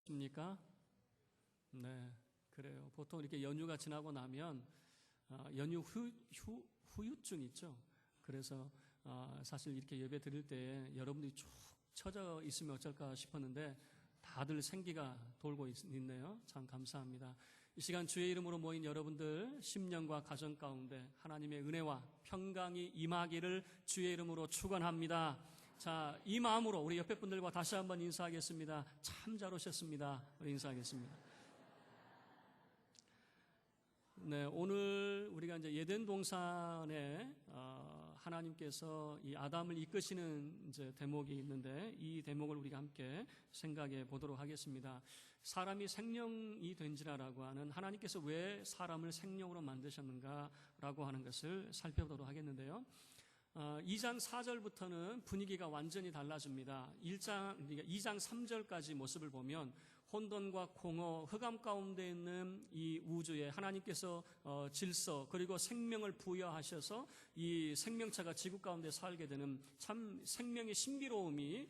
입니까? 네, 그래요. 보통 이렇게 연휴가 지나고 나면 연휴 후유증 있죠. 그래서 사실 이렇게 예배 드릴 때 여러분들이 쭉 처져 있으면 어쩔까 싶었는데 다들 생기가 돌고 있네요. 참 감사합니다. 이 시간 주의 이름으로 모인 여러분들 심령과 가정 가운데 하나님의 은혜와 평강이 임하기를 주의 이름으로 축원합니다. 자, 이 마음으로 우리 옆에 분들과 다시 한번 인사하겠습니다. 참 잘 오셨습니다. 우리 인사하겠습니다. 네, 오늘 우리가 이제 에덴 동산에 하나님께서 이 아담을 이끄시는 이제 대목이 있는데 이 대목을 우리가 함께 생각해 보도록 하겠습니다. 사람이 생명이 된지라라고 하는 하나님께서 왜 사람을 생명으로 만드셨는가라고 하는 것을 살펴보도록 하겠는데요. 2장 4절부터는 분위기가 완전히 달라집니다. 2장 3절까지 모습을 보면 혼돈과 공허, 흑암 가운데 있는 이 우주에 하나님께서 질서 그리고 생명을 부여하셔서 이 생명체가 지구 가운데 살게 되는 참 생명의 신비로움이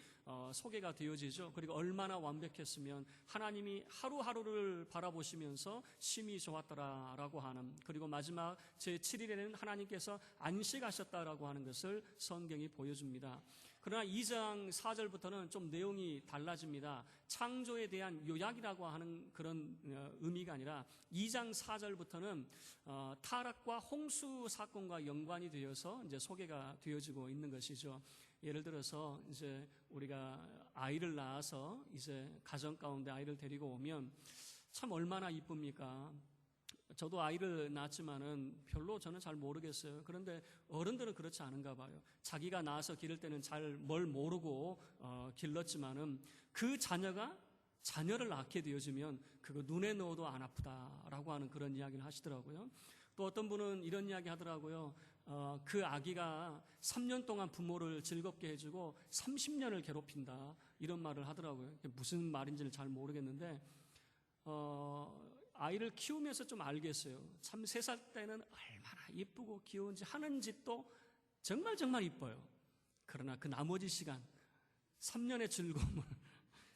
소개가 되어지죠. 그리고 얼마나 완벽했으면 하나님이 하루하루를 바라보시면서 심히 좋았더라라고 하는, 그리고 마지막 제7일에는 하나님께서 안식하셨다라고 하는 것을 성경이 보여줍니다. 그러나 2장 4절부터는 좀 내용이 달라집니다. 창조에 대한 요약이라고 하는 그런 의미가 아니라 2장 4절부터는 타락과 홍수 사건과 연관이 되어서 이제 소개가 되어지고 있는 것이죠. 예를 들어서 이제 우리가 아이를 낳아서 이제 가정 가운데 아이를 데리고 오면 참 얼마나 이쁩니까? 저도 아이를 낳았지만은 별로 저는 잘 모르겠어요. 그런데 어른들은 그렇지 않은가 봐요. 자기가 낳아서 기를 때는 잘 뭘 모르고 길렀지만은 그 자녀를 낳게 되어지면 그거 눈에 넣어도 안 아프다라고 하는 그런 이야기를 하시더라고요. 또 어떤 분은 이런 이야기 하더라고요. 그 아기가 3년 동안 부모를 즐겁게 해주고 30년을 괴롭힌다, 이런 말을 하더라고요. 무슨 말인지는 잘 모르겠는데 아이를 키우면서 좀 알겠어요. 참 3살 때는 얼마나 이쁘고 귀여운지, 하는 짓도 정말 이뻐요. 그러나 그 나머지 시간 3년의 즐거움을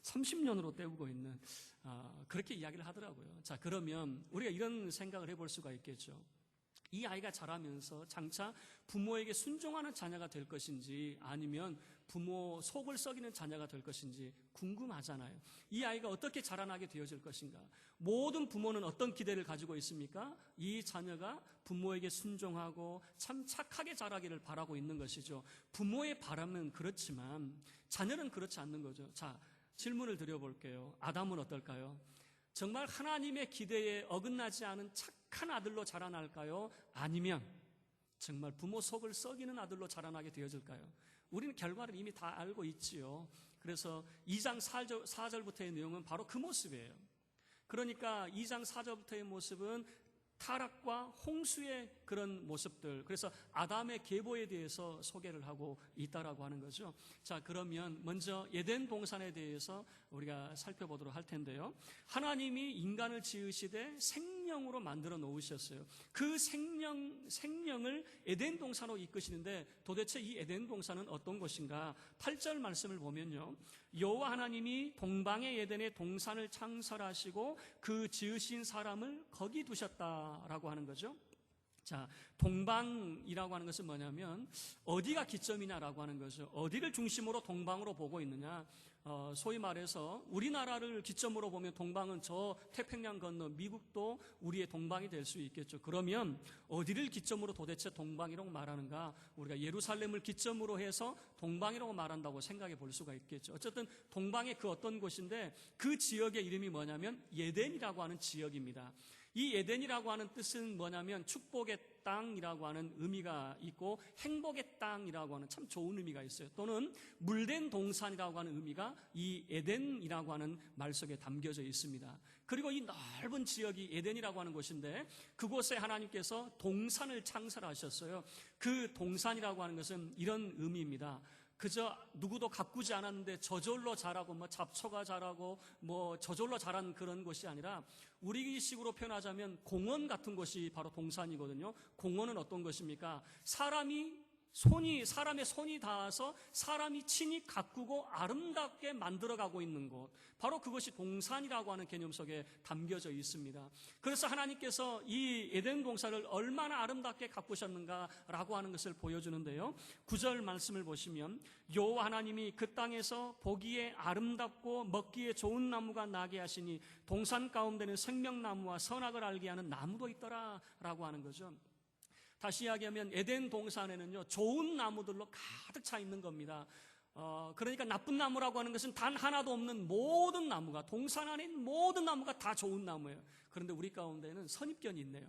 30년으로 때우고 있는, 그렇게 이야기를 하더라고요. 자, 그러면 우리가 이런 생각을 해볼 수가 있겠죠. 이 아이가 자라면서 장차 부모에게 순종하는 자녀가 될 것인지 아니면 부모 속을 썩이는 자녀가 될 것인지 궁금하잖아요. 이 아이가 어떻게 자라나게 되어질 것인가. 모든 부모는 어떤 기대를 가지고 있습니까? 이 자녀가 부모에게 순종하고 참 착하게 자라기를 바라고 있는 것이죠. 부모의 바람은 그렇지만 자녀는 그렇지 않는 거죠. 자, 질문을 드려볼게요. 아담은 어떨까요? 정말 하나님의 기대에 어긋나지 않은 착한 아들로 자라날까요? 아니면 정말 부모 속을 썩이는 아들로 자라나게 되어질까요? 우리는 결과를 이미 다 알고 있지요. 그래서 2장 4절부터의 내용은 바로 그 모습이에요. 그러니까 2장 4절부터의 모습은 타락과 홍수의 그런 모습들, 그래서 아담의 계보에 대해서 소개를 하고 있다라고 하는 거죠. 자, 그러면 먼저 에덴 동산에 대해서 우리가 살펴보도록 할 텐데요. 하나님이 인간을 지으시되 생명으로 만들어 놓으셨어요. 그 생명을 에덴 동산으로 이끄시는데 도대체 이 에덴 동산은 어떤 곳인가? 8절 말씀을 보면요, 여호와 하나님이 동방의 에덴에 동산을 창설하시고 그 지으신 사람을 거기 두셨다 라고 하는 거죠. 자, 동방이라고 하는 것은 뭐냐면 어디가 기점이냐라고 하는 거죠. 어디를 중심으로 동방으로 보고 있느냐. 소위 말해서 우리나라를 기점으로 보면 동방은 저 태평양 건너 미국도 우리의 동방이 될 수 있겠죠. 그러면 어디를 기점으로 도대체 동방이라고 말하는가? 우리가 예루살렘을 기점으로 해서 동방이라고 말한다고 생각해 볼 수가 있겠죠. 어쨌든 동방의 그 어떤 곳인데 그 지역의 이름이 뭐냐면 에덴이라고 하는 지역입니다. 이 에덴이라고 하는 뜻은 뭐냐면 축복의 땅이라고 하는 의미가 있고 행복의 땅이라고 하는 참 좋은 의미가 있어요. 또는 물된 동산이라고 하는 의미가 이 에덴이라고 하는 말 속에 담겨져 있습니다. 그리고 이 넓은 지역이 에덴이라고 하는 곳인데 그곳에 하나님께서 동산을 창설하셨어요. 그 동산이라고 하는 것은 이런 의미입니다. 그저 누구도 가꾸지 않았는데 저절로 자라고 잡초가 자라고 저절로 자란 그런 곳이 아니라 우리식으로 표현하자면 공원 같은 곳이 바로 동산이거든요. 공원은 어떤 것입니까? 사람이 사람의 손이 닿아서 사람이 친히 가꾸고 아름답게 만들어가고 있는 곳, 바로 그것이 동산이라고 하는 개념 속에 담겨져 있습니다. 그래서 하나님께서 이 에덴 동산을 얼마나 아름답게 가꾸셨는가라고 하는 것을 보여주는데요. 9절 말씀을 보시면 여호와 하나님이 그 땅에서 보기에 아름답고 먹기에 좋은 나무가 나게 하시니 동산 가운데는 생명나무와 선악을 알게 하는 나무도 있더라라고 하는 거죠. 다시 이야기하면 에덴 동산에는요, 좋은 나무들로 가득 차 있는 겁니다. 그러니까 나쁜 나무라고 하는 것은 단 하나도 없는 모든 나무가, 동산 안에 있는 모든 나무가 다 좋은 나무예요. 그런데 우리 가운데는 선입견이 있네요.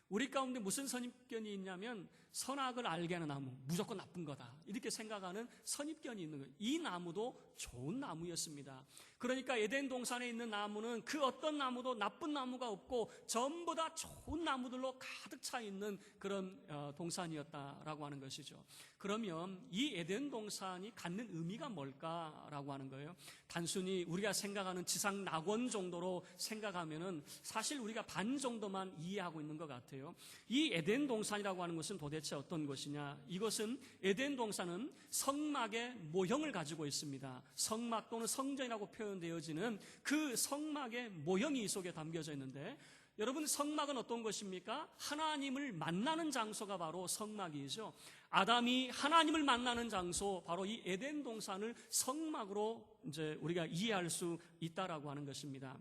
우리 가운데 무슨 선입견이 있냐면 선악을 알게 하는 나무, 무조건 나쁜 거다, 이렇게 생각하는 선입견이 있는 거예요. 이 나무도 좋은 나무였습니다. 그러니까 에덴 동산에 있는 나무는 그 어떤 나무도 나쁜 나무가 없고 전부 다 좋은 나무들로 가득 차 있는 그런 동산이었다라고 하는 것이죠. 그러면 이 에덴 동산이 갖는 의미가 뭘까라고 하는 거예요. 단순히 우리가 생각하는 지상 낙원 정도로 생각하면은 사실 우리가 반 정도만 이해하고 있는 것 같아요. 이 에덴 동산이라고 하는 것은 도대체 어떤 것이냐? 이것은 에덴 동산은 성막의 모형을 가지고 있습니다. 성막 또는 성전이라고 표현되어지는 그 성막의 모형이 이 속에 담겨져 있는데, 여러분, 성막은 어떤 것입니까? 하나님을 만나는 장소가 바로 성막이죠. 아담이 하나님을 만나는 장소, 바로 이 에덴 동산을 성막으로 이제 우리가 이해할 수 있다라고 하는 것입니다.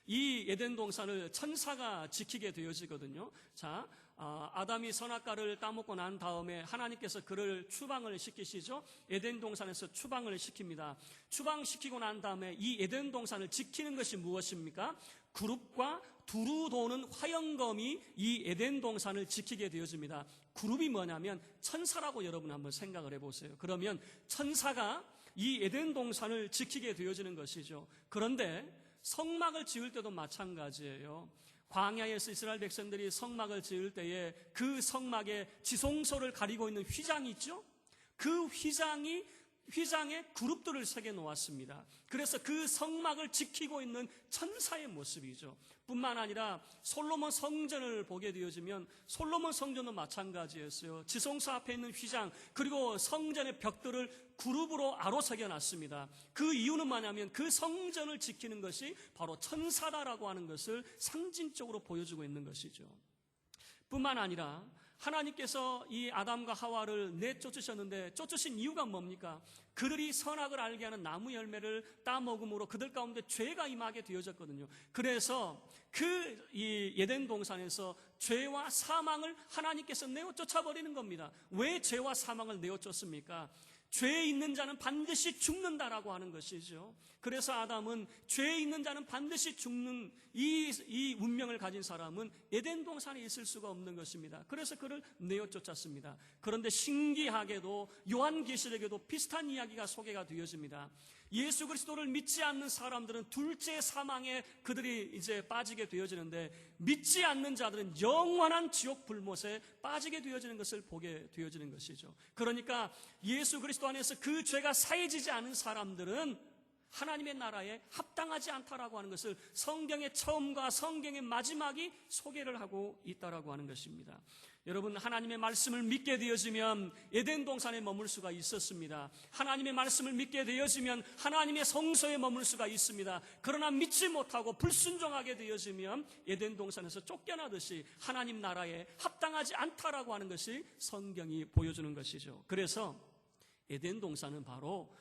이 에덴 동산을 천사가 지키게 되어지거든요. 자, 아담이 선악과를 따먹고 난 다음에 하나님께서 그를 추방을 시키시죠. 에덴 동산에서 추방을 시킵니다. 추방시키고 난 다음에 이 에덴 동산을 지키는 것이 무엇입니까? 그룹과 두루 도는 화영검이 이 에덴 동산을 지키게 되어집니다. 그룹이 뭐냐면 천사라고 여러분 한번 생각을 해보세요. 그러면 천사가 이 에덴 동산을 지키게 되어지는 것이죠. 그런데 성막을 지을 때도 마찬가지예요. 광야에서 이스라엘 백성들이 성막을 지을 때에 그 성막에 지성소를 가리고 있는 휘장이 있죠. 그 휘장에 그룹들을 새겨 놓았습니다. 그래서 그 성막을 지키고 있는 천사의 모습이죠. 뿐만 아니라 솔로몬 성전을 보게 되어지면 솔로몬 성전도 마찬가지였어요. 지성소 앞에 있는 휘장, 그리고 성전의 벽들을 그룹으로 아로새겨 놨습니다. 그 이유는 뭐냐면 그 성전을 지키는 것이 바로 천사다라고 하는 것을 상징적으로 보여주고 있는 것이죠. 뿐만 아니라 하나님께서 이 아담과 하와를 내쫓으셨는데 쫓으신 이유가 뭡니까? 그들이 선악을 알게 하는 나무 열매를 따먹음으로 그들 가운데 죄가 임하게 되어졌거든요. 그래서 이 에덴 동산에서 죄와 사망을 하나님께서 내어 쫓아버리는 겁니다. 왜 죄와 사망을 내어 쫓습니까? 죄에 있는 자는 반드시 죽는다라고 하는 것이죠. 그래서 아담은 죄에 있는 자는 반드시 죽는 이 운명을 가진 사람은 에덴 동산에 있을 수가 없는 것입니다. 그래서 그를 내어 쫓았습니다. 그런데 신기하게도 요한계시록에도 비슷한 이야기가 소개가 되어집니다. 예수 그리스도를 믿지 않는 사람들은 둘째 사망에 그들이 이제 빠지게 되어지는데, 믿지 않는 자들은 영원한 지옥 불못에 빠지게 되어지는 것을 보게 되어지는 것이죠. 그러니까 예수 그리스도 안에서 그 죄가 사해지지 않은 사람들은 하나님의 나라에 합당하지 않다라고 하는 것을 성경의 처음과 성경의 마지막이 소개를 하고 있다라고 하는 것입니다. 여러분, 하나님의 말씀을 믿게 되어지면 에덴 동산에 머물 수가 있었습니다. 하나님의 말씀을 믿게 되어지면 하나님의 성소에 머물 수가 있습니다. 그러나 믿지 못하고 불순종하게 되어지면 에덴 동산에서 쫓겨나듯이 하나님 나라에 합당하지 않다라고 하는 것이 성경이 보여주는 것이죠. 그래서 에덴 동산은 바로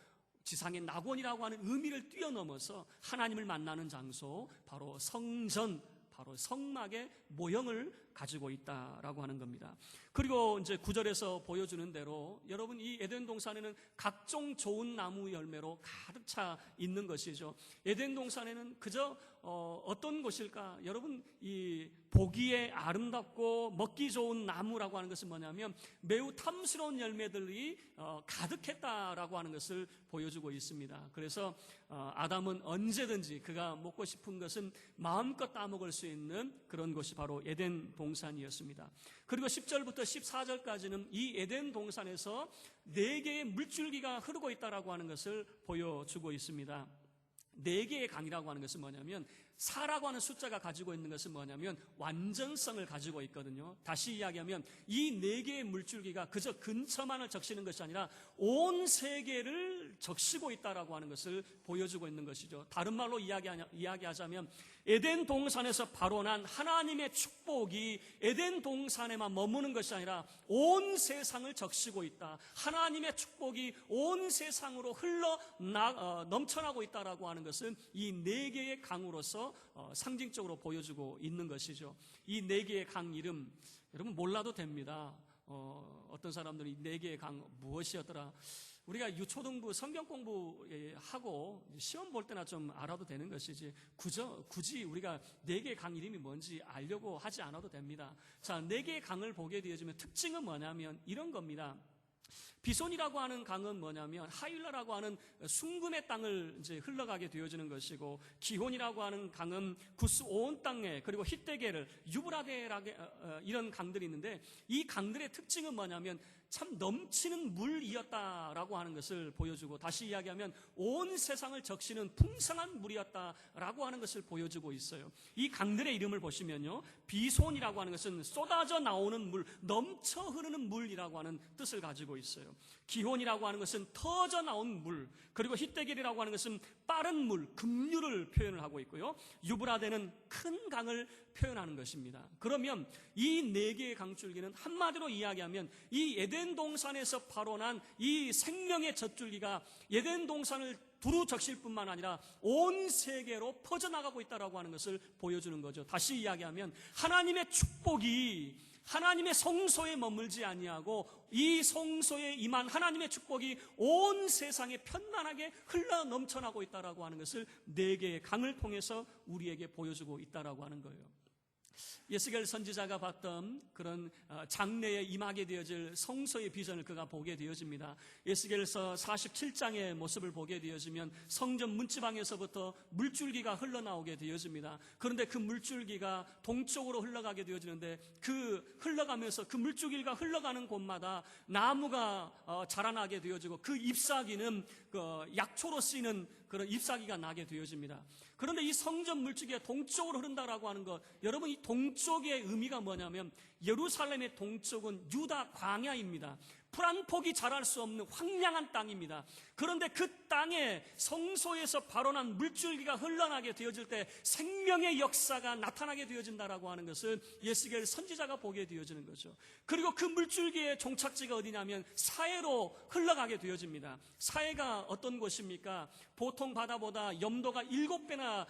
지상의 낙원이라고 하는 의미를 뛰어넘어서 하나님을 만나는 장소, 바로 성전, 바로 성막의 모형을 가지고 있다라고 하는 겁니다. 그리고 이제 9절에서 보여주는 대로 여러분, 이 에덴 동산에는 각종 좋은 나무 열매로 가득 차 있는 것이죠. 에덴 동산에는 그저 어떤 곳일까? 여러분, 이 보기에 아름답고 먹기 좋은 나무라고 하는 것은 뭐냐면 매우 탐스러운 열매들이 가득했다라고 하는 것을 보여주고 있습니다. 그래서 아담은 언제든지 그가 먹고 싶은 것은 마음껏 따먹을 수 있는 그런 곳이 바로 에덴 동산이었습니다. 그리고 10절부터 14절까지는 이 에덴 동산에서 4개의 물줄기가 흐르고 있다라고 하는 것을 보여주고 있습니다. 4개의 강이라고 하는 것은 뭐냐면, 4라고 하는 숫자가 가지고 있는 것은 뭐냐면 완전성을 가지고 있거든요. 다시 이야기하면 이 4개의 물줄기가 그저 근처만을 적시는 것이 아니라 온 세계를 적시고 있다라고 하는 것을 보여주고 있는 것이죠. 다른 말로 이야기하자면 에덴 동산에서 바로 난 하나님의 축복이 에덴 동산에만 머무는 것이 아니라 온 세상을 적시고 있다. 하나님의 축복이 온 세상으로 넘쳐나고 있다라고 하는 것은 이 4개의 강으로서 상징적으로 보여주고 있는 것이죠. 이 4개의 강 이름 여러분 몰라도 됩니다. 어떤 사람들이 4개의 강 무엇이었더라? 우리가 유초등부 성경 공부하고 시험 볼 때나 좀 알아도 되는 것이지 굳이 우리가 4개의 강 이름이 뭔지 알려고 하지 않아도 됩니다. 자, 4개의 강을 보게 되어지면 특징은 뭐냐면 이런 겁니다. 비손이라고 하는 강은 뭐냐면 하일라라고 하는 순금의 땅을 이제 흘러가게 되어지는 것이고, 기혼이라고 하는 강은 구스 온 땅에, 그리고 히데겔, 유브라데라게 이런 강들이 있는데, 이 강들의 특징은 뭐냐면 참 넘치는 물이었다라고 하는 것을 보여주고, 다시 이야기하면 온 세상을 적시는 풍성한 물이었다라고 하는 것을 보여주고 있어요. 이 강들의 이름을 보시면요, 비손이라고 하는 것은 쏟아져 나오는 물, 넘쳐 흐르는 물이라고 하는 뜻을 가지고 있어요. 기혼이라고 하는 것은 터져 나온 물, 그리고 히데겔이라고 하는 것은 빠른 물, 급류를 표현을 하고 있고요, 유브라데는 큰 강을 표현하는 것입니다. 그러면 이 4개의 강줄기는 한마디로 이야기하면 이 에덴 동산에서 바로 난 이 생명의 젖줄기가 에덴 동산을 두루 적실 뿐만 아니라 온 세계로 퍼져나가고 있다고 하는 것을 보여주는 거죠. 다시 이야기하면 하나님의 축복이 하나님의 성소에 머물지 아니하고 이 성소에 임한 하나님의 축복이 온 세상에 편만하게 흘러 넘쳐나고 있다고 하는 것을 4개의 강을 통해서 우리에게 보여주고 있다고 하는 거예요. 예스겔 선지자가 봤던 그런 장래에 임하게 되어질 성소의 비전을 그가 보게 되어집니다. 예스겔서 47장의 모습을 보게 되어지면 성전 문지방에서부터 물줄기가 흘러나오게 되어집니다. 그런데 그 물줄기가 동쪽으로 흘러가게 되어지는데, 그 흘러가면서 그 물줄기가 흘러가는 곳마다 나무가 자라나게 되어지고, 그 잎사귀는 약초로 쓰이는 그런 잎사귀가 나게 되어집니다. 그런데 이 성전 물줄기가 동쪽으로 흐른다라고 하는 것, 여러분 이 동쪽의 의미가 뭐냐면 예루살렘의 동쪽은 유다 광야입니다. 풀 한 폭이 자랄 수 없는 황량한 땅입니다. 그런데 그 땅에 성소에서 발원한 물줄기가 흘러나게 되어질 때 생명의 역사가 나타나게 되어진다라고 하는 것을 예스겔 선지자가 보게 되어지는 거죠. 그리고 그 물줄기의 종착지가 어디냐면 사해로 흘러가게 되어집니다. 사해가 어떤 곳입니까? 보통 바다보다 염도가 7배나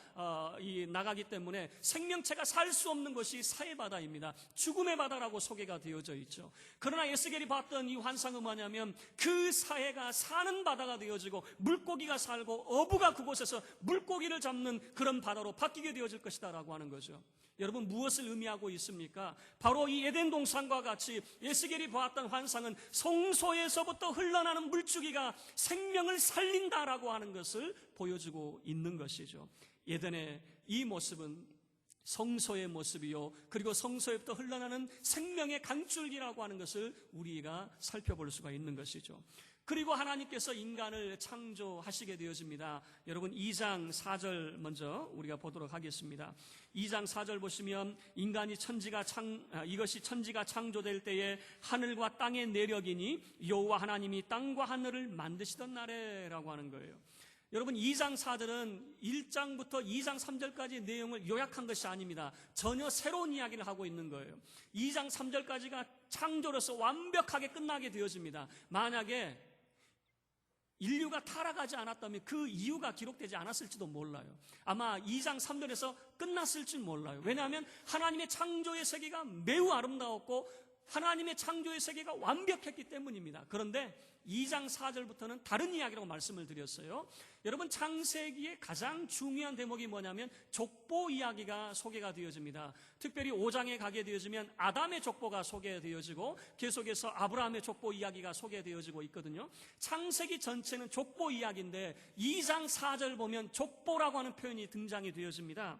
나가기 때문에 생명체가 살 수 없는 것이 사해 바다입니다. 죽음의 바다라고 소개가 되어져 있죠. 그러나 예스겔이 봤던 이 환상은 뭐냐면 그 사해가 사는 바다가 되어지고 물고기가 살고 어부가 그곳에서 물고기를 잡는 그런 바다로 바뀌게 되어질 것이다 라고 하는 거죠. 여러분 무엇을 의미하고 있습니까? 바로 이 에덴 동산과 같이 예스겔이 보았던 환상은 성소에서부터 흘러나는 물줄기가 생명을 살린다라고 하는 것을 보여주고 있는 것이죠. 에덴의 이 모습은 성소의 모습이요, 그리고 성소에부터 흘러나는 생명의 강줄기라고 하는 것을 우리가 살펴볼 수가 있는 것이죠. 그리고 하나님께서 인간을 창조하시게 되어집니다. 여러분 2장 4절 먼저 우리가 보도록 하겠습니다. 2장 4절 보시면 이것이 천지가 창조될 때에 하늘과 땅의 내력이니 여호와 하나님이 땅과 하늘을 만드시던 날에라고 하는 거예요. 여러분 2장 4절은 1장부터 2장 3절까지 내용을 요약한 것이 아닙니다. 전혀 새로운 이야기를 하고 있는 거예요. 2장 3절까지가 창조로서 완벽하게 끝나게 되어집니다. 만약에 인류가 타락하지 않았다면 그 이유가 기록되지 않았을지도 몰라요. 아마 2장 3절에서 끝났을지 몰라요. 왜냐하면 하나님의 창조의 세계가 매우 아름다웠고 하나님의 창조의 세계가 완벽했기 때문입니다. 그런데 2장 4절부터는 다른 이야기라고 말씀을 드렸어요. 여러분 창세기의 가장 중요한 대목이 뭐냐면 족보 이야기가 소개가 되어집니다. 특별히 5장에 가게 되어지면 아담의 족보가 소개되어지고 계속해서 아브라함의 족보 이야기가 소개되어지고 있거든요. 창세기 전체는 족보 이야기인데 2장 4절 보면 족보라고 하는 표현이 등장이 되어집니다.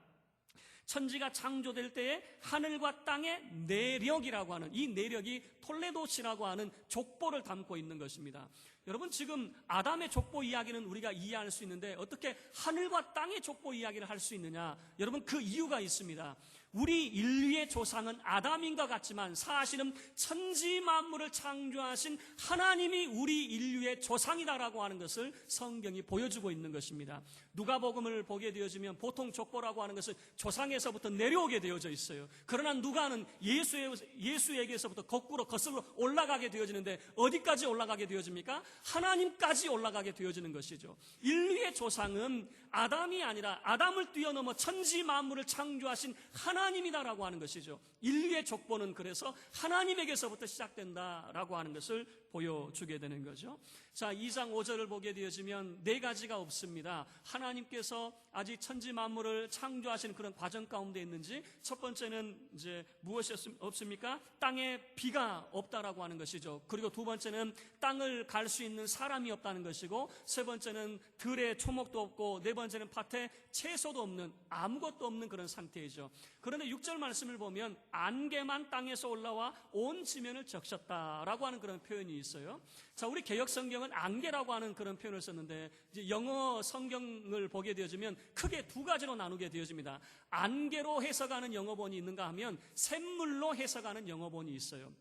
천지가 창조될 때에 하늘과 땅의 내력이라고 하는 이 내력이 톨레도시라고 하는 족보를 담고 있는 것입니다. 여러분, 지금 아담의 족보 이야기는 우리가 이해할 수 있는데 어떻게 하늘과 땅의 족보 이야기를 할 수 있느냐? 여러분, 그 이유가 있습니다. 우리 인류의 조상은 아담인과 같지만 사실은 천지 만물을 창조하신 하나님이 우리 인류의 조상이다라고 하는 것을 성경이 보여주고 있는 것입니다. 누가복음을 보게 되어지면 보통 족보라고 하는 것은 조상에서부터 내려오게 되어져 있어요. 그러나 누가는 예수에게서부터 거꾸로 거슬러 올라가게 되어지는데 어디까지 올라가게 되어집니까? 하나님까지 올라가게 되어지는 것이죠. 인류의 조상은 아담이 아니라 아담을 뛰어넘어 천지 만물을 창조하신 하나님이다라고 하는 것이죠. 인류의 족보는 그래서 하나님에게서부터 시작된다라고 하는 것을 보여주게 되는 거죠. 자, 2장 5절을 보게 되어지면 네 가지가 없습니다. 하나님께서 아직 천지 만물을 창조하시는 그런 과정 가운데 있는지, 첫 번째는 이제 무엇이 없습니까? 땅에 비가 없다라고 하는 것이죠. 그리고 두 번째는 땅을 갈 수 있는 사람이 없다는 것이고, 세 번째는 들에 초목도 없고, 네 번째는 밭에 채소도 없는, 아무것도 없는 그런 상태이죠. 그런데 6절 말씀을 보면 안개만 땅에서 올라와 온 지면을 적셨다라고 하는 그런 표현이 있어요. 자, 우리 개역 성경은 안개라고 하는 그런 표현을 썼는데, 이제 영어 성경을 보게 되어지면 크게 두 가지로 나누게 되어집니다. 안개로 해석하는 영어본이 있는가 하면 샘물로 해석하는 영어본이 있어요.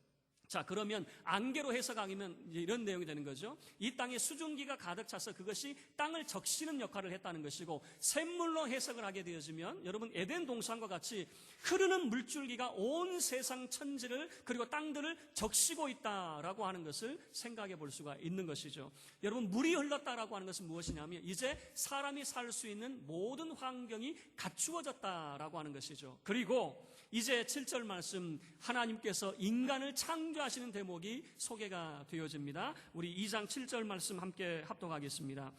자, 그러면 안개로 해석하면 이런 내용이 되는 거죠. 이 땅에 수증기가 가득 차서 그것이 땅을 적시는 역할을 했다는 것이고, 샘물로 해석을 하게 되어지면 여러분 에덴 동산과 같이 흐르는 물줄기가 온 세상 천지를 그리고 땅들을 적시고 있다라고 하는 것을 생각해 볼 수가 있는 것이죠. 여러분, 물이 흘렀다라고 하는 것은 무엇이냐면 이제 사람이 살 수 있는 모든 환경이 갖추어졌다라고 하는 것이죠. 그리고 이제 7절 말씀, 하나님께서 인간을 창조하시는 대목이 소개가 되어집니다. 우리 2장 7절 말씀 함께 합독하겠습니다.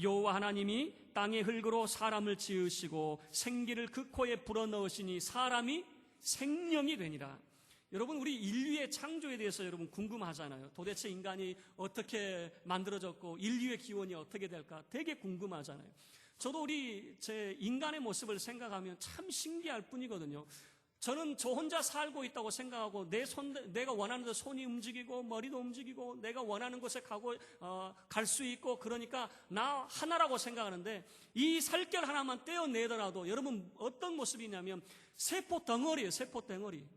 여호와 하나님이 땅의 흙으로 사람을 지으시고 생기를 그 코에 불어넣으시니 사람이 생명이 되니라. 여러분, 우리 인류의 창조에 대해서 여러분 궁금하잖아요. 도대체 인간이 어떻게 만들어졌고 인류의 기원이 어떻게 될까 되게 궁금하잖아요. 저도 제 인간의 모습을 생각하면 참 신기할 뿐이거든요. 저는 저 혼자 살고 있다고 생각하고 내가 원하는 데 손이 움직이고 머리도 움직이고 내가 원하는 곳에 갈 수 있고, 그러니까 나 하나라고 생각하는데 이 살결 하나만 떼어내더라도 여러분 어떤 모습이냐면 세포 덩어리예요. 세포 덩어리.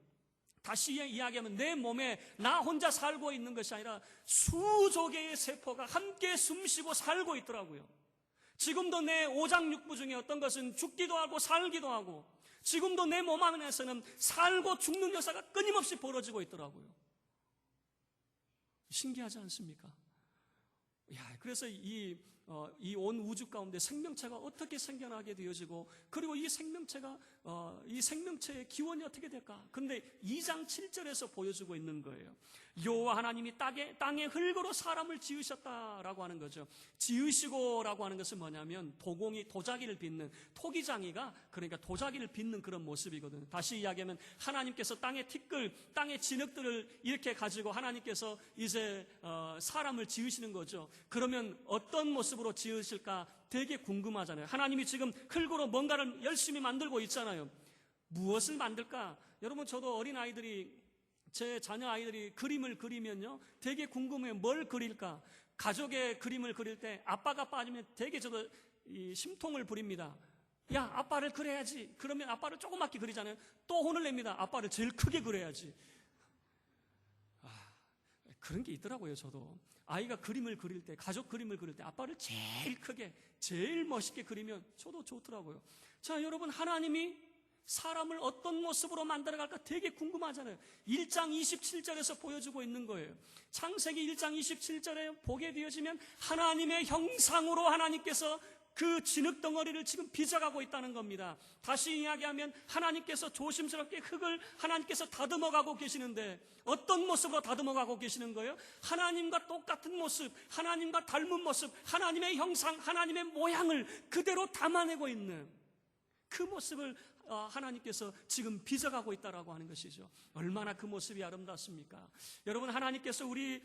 다시 이야기하면 내 몸에 나 혼자 살고 있는 것이 아니라 수조 개의 세포가 함께 숨쉬고 살고 있더라고요. 지금도 내 오장육부 중에 어떤 것은 죽기도 하고 살기도 하고, 지금도 내 몸 안에서는 살고 죽는 역사가 끊임없이 벌어지고 있더라고요. 신기하지 않습니까? 그래서 이 온 우주 가운데 생명체가 어떻게 생겨나게 되어지고, 그리고 이 생명체의 기원이 어떻게 될까? 그런데 2장 7절에서 보여주고 있는 거예요. 여호와 하나님이 땅의 흙으로 사람을 지으셨다라고 하는 거죠. 지으시고라고 하는 것은 뭐냐면 도자기를 빚는, 토기장이가 그러니까 도자기를 빚는 그런 모습이거든요. 다시 이야기하면 하나님께서 땅의 티끌, 땅의 진흙들을 이렇게 가지고 하나님께서 이제 사람을 지으시는 거죠. 그러면 어떤 모습으로 지으실까 되게 궁금하잖아요. 하나님이 지금 흙으로 뭔가를 열심히 만들고 있잖아요. 무엇을 만들까? 여러분, 저도 제 자녀 아이들이 그림을 그리면요 되게 궁금해요. 뭘 그릴까? 가족의 그림을 그릴 때 아빠가 빠지면 되게 저도 심통을 부립니다. 야, 아빠를 그려야지. 그러면 아빠를 조그맣게 그리잖아요. 또 혼을 냅니다. 아빠를 제일 크게 그려야지. 그런 게 있더라고요. 저도 아이가 그림을 그릴 때, 가족 그림을 그릴 때 아빠를 제일 크게, 제일 멋있게 그리면 저도 좋더라고요. 자, 여러분, 하나님이 사람을 어떤 모습으로 만들어갈까 되게 궁금하잖아요. 1장 27절에서 보여주고 있는 거예요. 창세기 1장 27절에 보게 되어지면 하나님의 형상으로 하나님께서 그 진흙덩어리를 지금 빚어가고 있다는 겁니다. 다시 이야기하면 하나님께서 조심스럽게 흙을 하나님께서 다듬어가고 계시는데 어떤 모습으로 다듬어가고 계시는 거예요? 하나님과 똑같은 모습, 하나님과 닮은 모습, 하나님의 형상, 하나님의 모양을 그대로 담아내고 있는, 그 모습을 하나님께서 지금 빚어가고 있다라고 하는 것이죠. 얼마나 그 모습이 아름답습니까? 여러분, 하나님께서 우리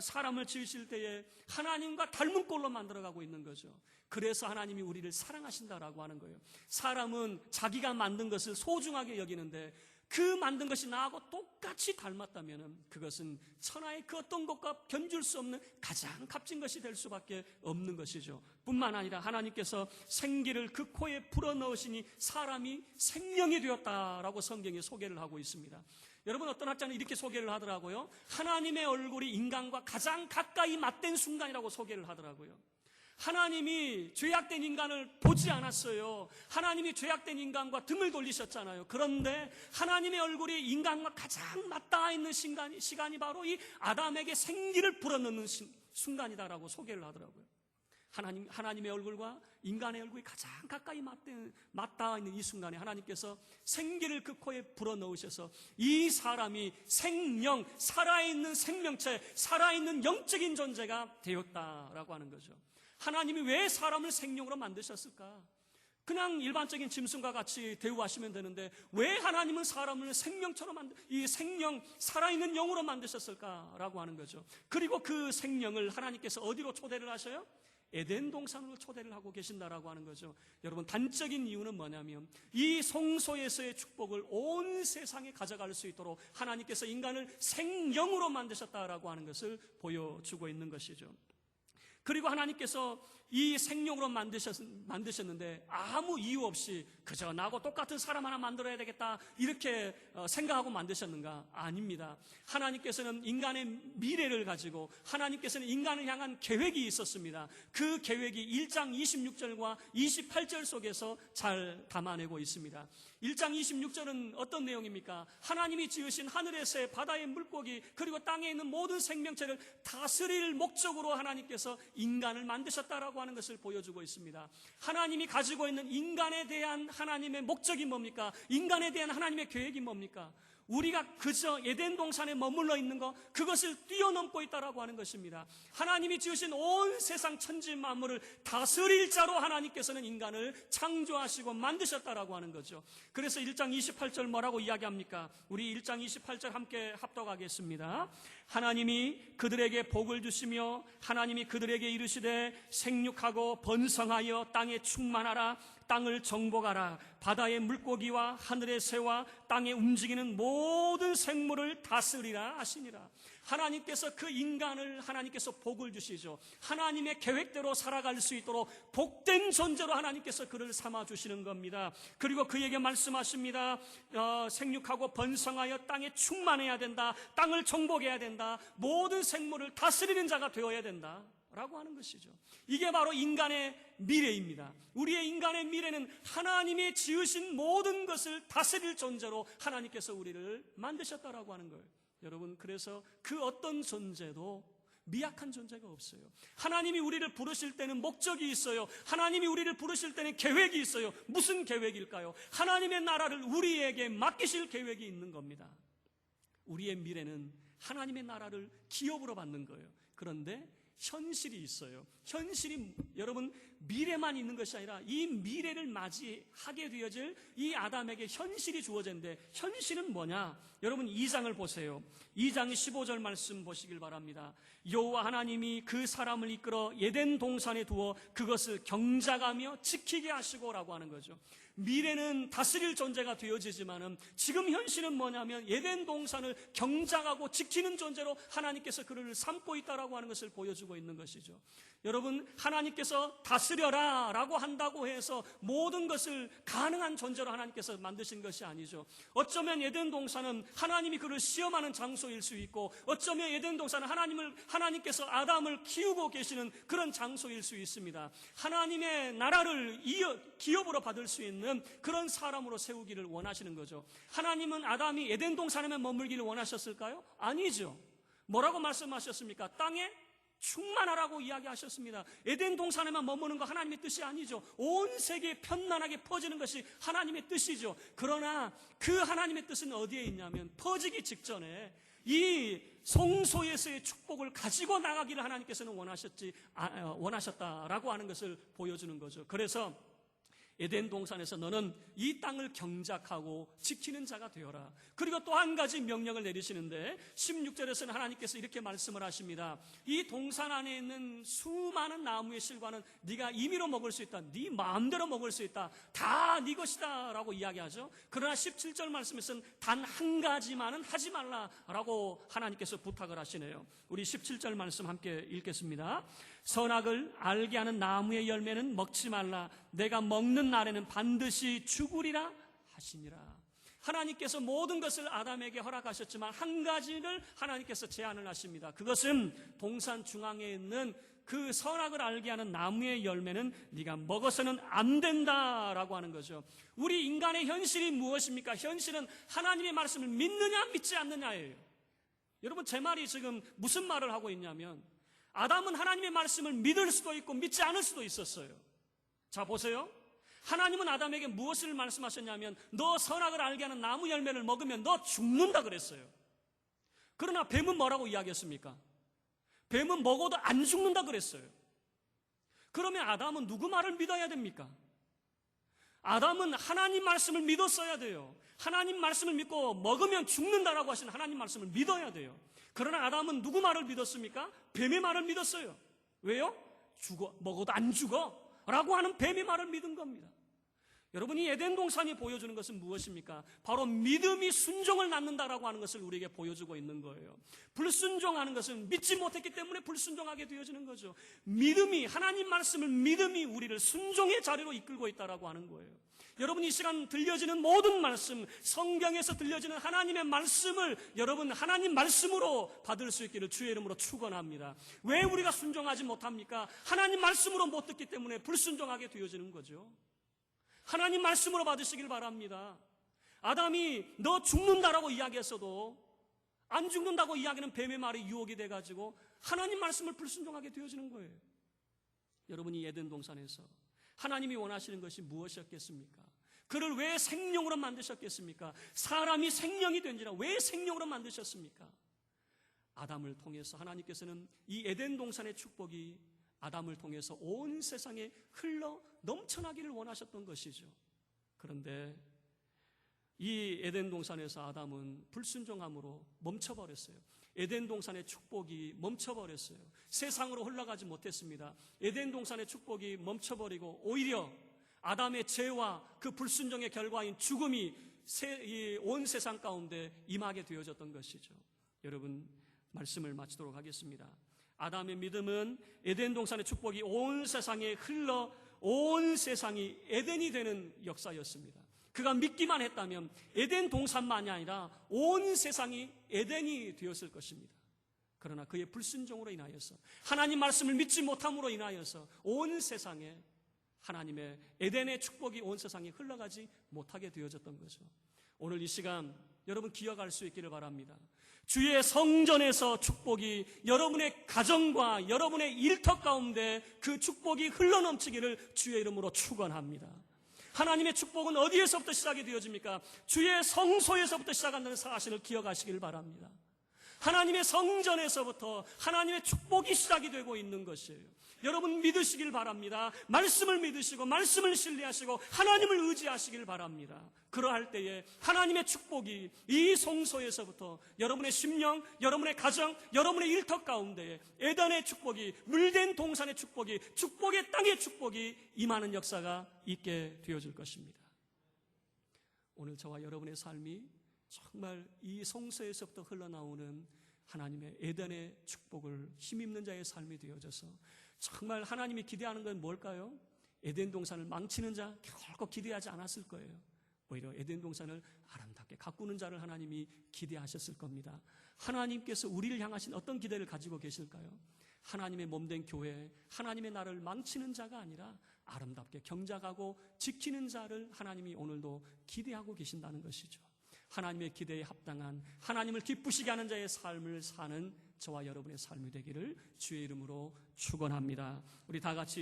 사람을 지으실 때에 하나님과 닮은 꼴로 만들어가고 있는 거죠. 그래서 하나님이 우리를 사랑하신다라고 하는 거예요. 사람은 자기가 만든 것을 소중하게 여기는데 그 만든 것이 나하고 똑같이 닮았다면 그것은 천하의 그 어떤 것과 견줄 수 없는 가장 값진 것이 될 수밖에 없는 것이죠. 뿐만 아니라 하나님께서 생기를 그 코에 불어넣으시니 사람이 생명이 되었다라고 성경에 소개를 하고 있습니다. 여러분, 어떤 학자는 이렇게 소개를 하더라고요. 하나님의 얼굴이 인간과 가장 가까이 맞댄 순간이라고 소개를 하더라고요. 하나님이 죄악된 인간을 보지 않았어요. 하나님이 죄악된 인간과 등을 돌리셨잖아요. 그런데 하나님의 얼굴이 인간과 가장 맞닿아 있는 시간이 바로 이 아담에게 생기를 불어넣는 순간이다라고 소개를 하더라고요. 하나님의 얼굴과 인간의 얼굴이 가장 가까이 맞닿아 있는 이 순간에 하나님께서 생기를 그 코에 불어넣으셔서 이 사람이 생명, 살아있는 생명체, 살아있는 영적인 존재가 되었다라고 하는 거죠. 하나님이 왜 사람을 생명으로 만드셨을까? 그냥 일반적인 짐승과 같이 대우하시면 되는데 왜 하나님은 사람을 생명처럼 이 생명, 살아있는 영으로 만드셨을까라고 하는 거죠. 그리고 그 생명을 하나님께서 어디로 초대를 하셔요? 에덴 동산으로 초대를 하고 계신다라고 하는 거죠. 여러분, 단적인 이유는 뭐냐면 이 성소에서의 축복을 온 세상에 가져갈 수 있도록 하나님께서 인간을 생영으로 만드셨다라고 하는 것을 보여주고 있는 것이죠. 그리고 하나님께서 이 생명으로 만드셨는데 아무 이유 없이 그저 나하고 똑같은 사람 하나 만들어야 되겠다 이렇게 생각하고 만드셨는가? 아닙니다. 하나님께서는 인간의 미래를 가지고 하나님께서는 인간을 향한 계획이 있었습니다. 그 계획이 1장 26절과 28절 속에서 잘 담아내고 있습니다. 1장 26절은 어떤 내용입니까? 하나님이 지으신 하늘의 새, 바다의 물고기, 그리고 땅에 있는 모든 생명체를 다스릴 목적으로 하나님께서 인간을 만드셨다라고 하는 것을 보여주고 있습니다. 하나님이 가지고 있는 인간에 대한 하나님의 목적이 뭡니까? 인간에 대한 하나님의 계획이 뭡니까? 우리가 그저 에덴 동산에 머물러 있는 것, 그것을 뛰어넘고 있다라고 하는 것입니다. 하나님이 지으신 온 세상 천지 만물을 다스릴 자로 하나님께서는 인간을 창조하시고 만드셨다라고 하는 거죠. 그래서 1장 28절 뭐라고 이야기합니까? 우리 1장 28절 함께 합독하겠습니다. 하나님이 그들에게 복을 주시며 하나님이 그들에게 이르시되 생육하고 번성하여 땅에 충만하라. 땅을 정복하라. 바다의 물고기와 하늘의 새와 땅에 움직이는 모든 생물을 다스리라 하시니라. 하나님께서 그 인간을 하나님께서 복을 주시죠. 하나님의 계획대로 살아갈 수 있도록 복된 존재로 하나님께서 그를 삼아주시는 겁니다. 그리고 그에게 말씀하십니다. 생육하고 번성하여 땅에 충만해야 된다. 땅을 정복해야 된다. 모든 생물을 다스리는 자가 되어야 된다 라고 하는 것이죠. 이게 바로 인간의 미래입니다. 우리의 인간의 미래는 하나님이 지으신 모든 것을 다스릴 존재로 하나님께서 우리를 만드셨다라고 하는 거예요. 여러분, 그래서 그 어떤 존재도 미약한 존재가 없어요. 하나님이 우리를 부르실 때는 목적이 있어요. 하나님이 우리를 부르실 때는 계획이 있어요. 무슨 계획일까요? 하나님의 나라를 우리에게 맡기실 계획이 있는 겁니다. 우리의 미래는 하나님의 나라를 기업으로 받는 거예요. 그런데 현실이 있어요. 현실이 여러분 미래만 있는 것이 아니라 이 미래를 맞이하게 되어질 이 아담에게 현실이 주어졌는데 현실은 뭐냐? 여러분 2장을 보세요. 2장 15절 말씀 보시길 바랍니다. 여호와 하나님이 그 사람을 이끌어 에덴 동산에 두어 그것을 경작하며 지키게 하시고라고 하는 거죠. 미래는 다스릴 존재가 되어지지만은 지금 현실은 뭐냐면 에덴 동산을 경작하고 지키는 존재로 하나님께서 그를 삼고 있다라고 하는 것을 보여주고 있는 것이죠. 여러분, 하나님께서 다스려라 라고 한다고 해서 모든 것을 가능한 존재로 하나님께서 만드신 것이 아니죠. 어쩌면 에덴 동산은 하나님이 그를 시험하는 장소일 수 있고, 어쩌면 에덴 동산은 하나님께서 아담을 키우고 계시는 그런 장소일 수 있습니다. 하나님의 나라를 기업으로 받을 수 있는 그런 사람으로 세우기를 원하시는 거죠. 하나님은 아담이 에덴 동산에만 머물기를 원하셨을까요? 아니죠. 뭐라고 말씀하셨습니까? 땅에 충만하라고 이야기하셨습니다. 에덴 동산에만 머무는 거 하나님의 뜻이 아니죠. 온 세계에 편만하게 퍼지는 것이 하나님의 뜻이죠. 그러나 그 하나님의 뜻은 어디에 있냐면 퍼지기 직전에 이 성소에서의 축복을 가지고 나가기를 하나님께서는 원하셨다라고 하는 것을 보여주는 거죠. 그래서 에덴 동산에서 너는 이 땅을 경작하고 지키는 자가 되어라. 그리고 또 한 가지 명령을 내리시는데 16절에서는 하나님께서 이렇게 말씀을 하십니다. 이 동산 안에 있는 수많은 나무의 실과는 네가 임의로 먹을 수 있다. 네 마음대로 먹을 수 있다. 다 네 것이다 라고 이야기하죠. 그러나 17절 말씀에서는 단 한 가지만은 하지 말라라고 하나님께서 부탁을 하시네요. 우리 17절 말씀 함께 읽겠습니다. 선악을 알게 하는 나무의 열매는 먹지 말라. 내가 먹는 날에는 반드시 죽으리라 하시니라. 하나님께서 모든 것을 아담에게 허락하셨지만 한 가지를 하나님께서 제안을 하십니다. 그것은 동산 중앙에 있는 그 선악을 알게 하는 나무의 열매는 네가 먹어서는 안 된다라고 하는 거죠. 우리 인간의 현실이 무엇입니까? 현실은 하나님의 말씀을 믿느냐 믿지 않느냐예요. 여러분, 제 말이 지금 무슨 말을 하고 있냐면, 아담은 하나님의 말씀을 믿을 수도 있고 믿지 않을 수도 있었어요. 자, 보세요. 하나님은 아담에게 무엇을 말씀하셨냐면, 너 선악을 알게 하는 나무 열매를 먹으면 너 죽는다 그랬어요. 그러나 뱀은 뭐라고 이야기했습니까? 뱀은 먹어도 안 죽는다 그랬어요. 그러면 아담은 누구 말을 믿어야 됩니까? 아담은 하나님 말씀을 믿었어야 돼요. 하나님 말씀을 믿고 먹으면 죽는다라고 하신 하나님 말씀을 믿어야 돼요. 그러나 아담은 누구 말을 믿었습니까? 뱀의 말을 믿었어요. 왜요? 먹어도 안 죽어 라고 하는 뱀의 말을 믿은 겁니다. 여러분이 에덴 동산이 보여주는 것은 무엇입니까? 바로 믿음이 순종을 낳는다라고 하는 것을 우리에게 보여주고 있는 거예요. 불순종하는 것은 믿지 못했기 때문에 불순종하게 되어지는 거죠. 믿음이, 하나님 말씀을 믿음이 우리를 순종의 자리로 이끌고 있다라고 하는 거예요. 여러분, 이 시간 들려지는 모든 말씀, 성경에서 들려지는 하나님의 말씀을 여러분 하나님 말씀으로 받을 수 있기를 주의 이름으로 축원합니다. 왜 우리가 순종하지 못합니까? 하나님 말씀으로 못 듣기 때문에 불순종하게 되어지는 거죠. 하나님 말씀으로 받으시길 바랍니다. 아담이 너 죽는다라고 이야기했어도 안 죽는다고 이야기하는 뱀의 말이 유혹이 돼가지고 하나님 말씀을 불순종하게 되어지는 거예요. 여러분이 에덴 동산에서 하나님이 원하시는 것이 무엇이었겠습니까? 그를 왜 생명으로 만드셨겠습니까? 사람이 생명이 된지라 왜 생명으로 만드셨습니까? 아담을 통해서 하나님께서는 이 에덴 동산의 축복이 아담을 통해서 온 세상에 흘러 넘쳐나기를 원하셨던 것이죠. 그런데 이 에덴 동산에서 아담은 불순종함으로 멈춰버렸어요. 에덴 동산의 축복이 멈춰버렸어요. 세상으로 흘러가지 못했습니다. 에덴 동산의 축복이 멈춰버리고 오히려 아담의 죄와 그 불순종의 결과인 죽음이 온 세상 가운데 임하게 되어졌던 것이죠. 여러분, 말씀을 마치도록 하겠습니다. 아담의 믿음은 에덴 동산의 축복이 온 세상에 흘러 온 세상이 에덴이 되는 역사였습니다. 그가 믿기만 했다면 에덴 동산만이 아니라 온 세상이 에덴이 되었을 것입니다. 그러나 그의 불순종으로 인하여서, 하나님 말씀을 믿지 못함으로 인하여서 온 세상에 하나님의 에덴의 축복이 온 세상에 흘러가지 못하게 되어졌던 거죠. 오늘 이 시간 여러분 기억할 수 있기를 바랍니다. 주의 성전에서 축복이 여러분의 가정과 여러분의 일터 가운데 그 축복이 흘러넘치기를 주의 이름으로 축원합니다. 하나님의 축복은 어디에서부터 시작이 되어집니까? 주의 성소에서부터 시작한다는 사실을 기억하시길 바랍니다. 하나님의 성전에서부터 하나님의 축복이 시작이 되고 있는 것이에요. 여러분 믿으시길 바랍니다. 말씀을 믿으시고 말씀을 신뢰하시고 하나님을 의지하시길 바랍니다. 그러할 때에 하나님의 축복이 이 성소에서부터 여러분의 심령, 여러분의 가정, 여러분의 일터 가운데 에덴의 축복이, 물된 동산의 축복이, 축복의 땅의 축복이 임하는 역사가 있게 되어질 것입니다. 오늘 저와 여러분의 삶이 정말 이 성소에서부터 흘러나오는 하나님의 에덴의 축복을 힘입는 자의 삶이 되어져서 정말 하나님이 기대하는 건 뭘까요? 에덴 동산을 망치는 자 결코 기대하지 않았을 거예요. 오히려 에덴 동산을 아름답게 가꾸는 자를 하나님이 기대하셨을 겁니다. 하나님께서 우리를 향하신 어떤 기대를 가지고 계실까요? 하나님의 몸된 교회, 하나님의 나라를 망치는 자가 아니라 아름답게 경작하고 지키는 자를 하나님이 오늘도 기대하고 계신다는 것이죠. 하나님의 기대에 합당한, 하나님을 기쁘시게 하는 자의 삶을 사는 저와 여러분의 삶이 되기를 주의 이름으로 축원합니다. 우리 다 같이